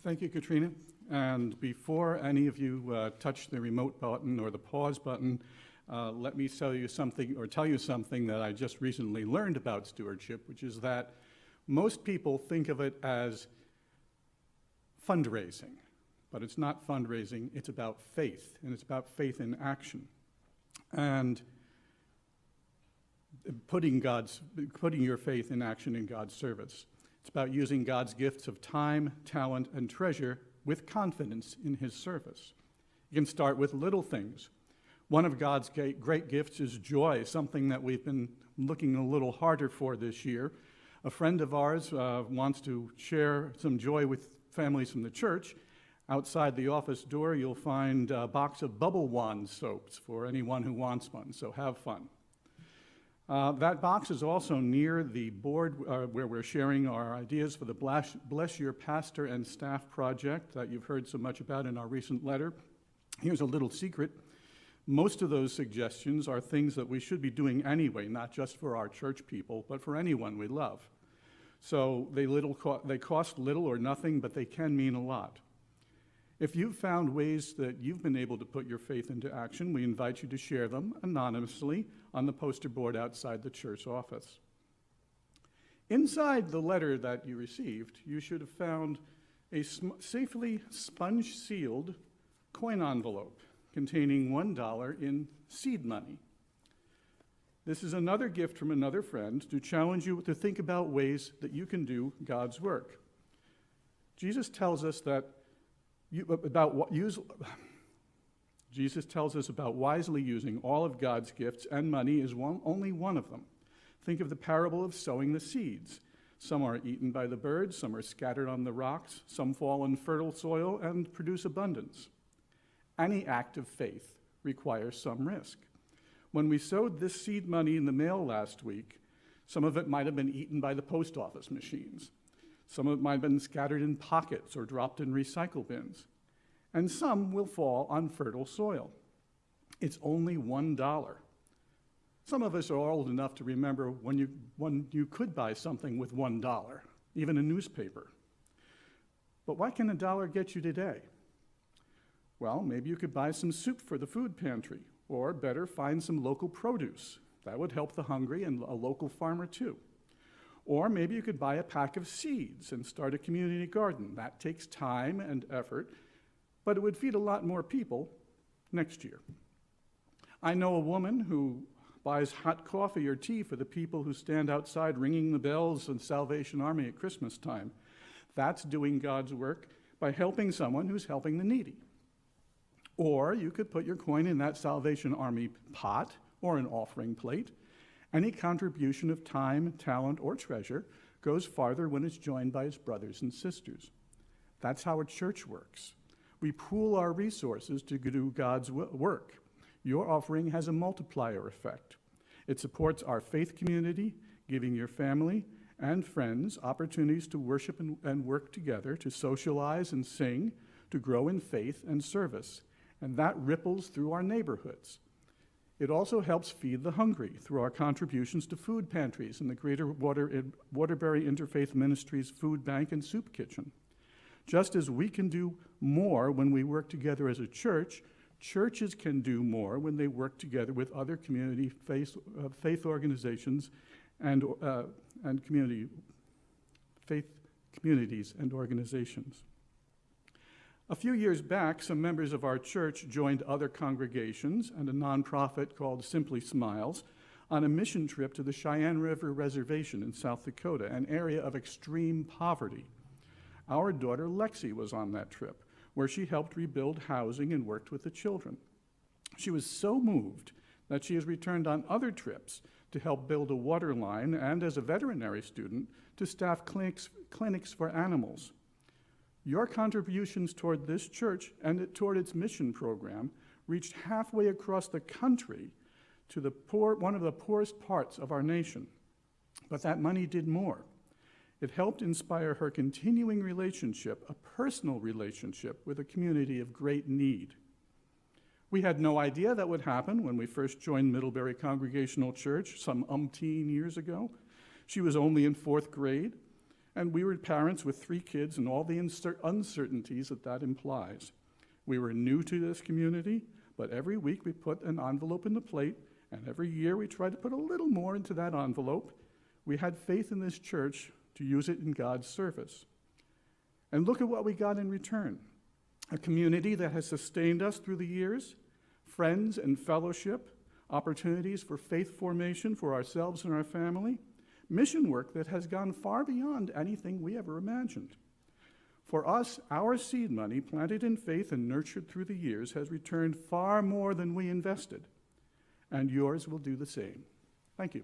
Thank you, Katrina. And before any of you touch the remote button or the pause button, let me tell you something that I just recently learned about stewardship, which is that most people think of it as fundraising, but it's not fundraising, it's about faith, and it's about faith in action. And putting your faith in action in God's service. It's about using God's gifts of time, talent, and treasure with confidence in his service. You can start with little things. One of God's great gifts is joy, something that we've been looking a little harder for this year. A friend of ours wants to share some joy with families from the church. Outside the office door, you'll find a box of bubble wand soaps for anyone who wants one, so have fun. That box is also near the board where we're sharing our ideas for the Bless Your Pastor and Staff project that you've heard so much about in our recent letter. Here's a little secret. Most of those suggestions are things that we should be doing anyway, not just for our church people, but for anyone we love. So they cost little or nothing, but they can mean a lot. If you've found ways that you've been able to put your faith into action, we invite you to share them anonymously on the poster board outside the church office. Inside the letter that you received, you should have found a safely sponge-sealed coin envelope containing $1 in seed money. This is another gift from another friend to challenge you to think about ways that you can do God's work. Jesus tells us about wisely using all of God's gifts, and money is only one of them. Think of the parable of sowing the seeds. Some are eaten by the birds, some are scattered on the rocks, some fall in fertile soil and produce abundance. Any act of faith requires some risk. When we sowed this seed money in the mail last week, some of it might have been eaten by the post office machines. Some of it might have been scattered in pockets or dropped in recycle bins. And some will fall on fertile soil. It's only $1. Some of us are old enough to remember when you could buy something with $1, even a newspaper. But what can $1 get you today? Well, maybe you could buy some soup for the food pantry, or better, find some local produce. That would help the hungry and a local farmer too. Or maybe you could buy a pack of seeds and start a community garden. That takes time and effort, but it would feed a lot more people next year. I know a woman who buys hot coffee or tea for the people who stand outside ringing the bells of the Salvation Army at Christmas time. That's doing God's work by helping someone who's helping the needy. Or you could put your coin in that Salvation Army pot or an offering plate. Any contribution of time, talent, or treasure goes farther when it's joined by its brothers and sisters. That's how a church works. We pool our resources to do God's work. Your offering has a multiplier effect. It supports our faith community, giving your family and friends opportunities to worship and work together, to socialize and sing, to grow in faith and service. And that ripples through our neighborhoods. It also helps feed the hungry through our contributions to food pantries and the Greater Waterbury Interfaith Ministries Food Bank and Soup Kitchen. Just as we can do more when we work together as a church, churches can do more when they work together with other community faith organizations and faith communities and organizations. A few years back, some members of our church joined other congregations and a nonprofit called Simply Smiles on a mission trip to the Cheyenne River Reservation in South Dakota, an area of extreme poverty. Our daughter Lexi was on that trip, where she helped rebuild housing and worked with the children. She was so moved that she has returned on other trips to help build a water line and, as a veterinary student, to staff clinics for animals. Your contributions toward this church and toward its mission program reached halfway across the country to one of the poorest parts of our nation. But that money did more. It helped inspire her continuing relationship, a personal relationship with a community of great need. We had no idea that would happen when we first joined Middlebury Congregational Church some umpteen years ago. She was only in 4th grade, And we were parents with 3 kids and all the uncertainties that implies. We were new to this community, but every week we put an envelope in the plate, and every year we tried to put a little more into that envelope. We had faith in this church to use it in God's service. And look at what we got in return. A community that has sustained us through the years, friends and fellowship, opportunities for faith formation for ourselves and our family, mission work that has gone far beyond anything we ever imagined. For us, our seed money, planted in faith and nurtured through the years, has returned far more than we invested, and yours will do the same. Thank you.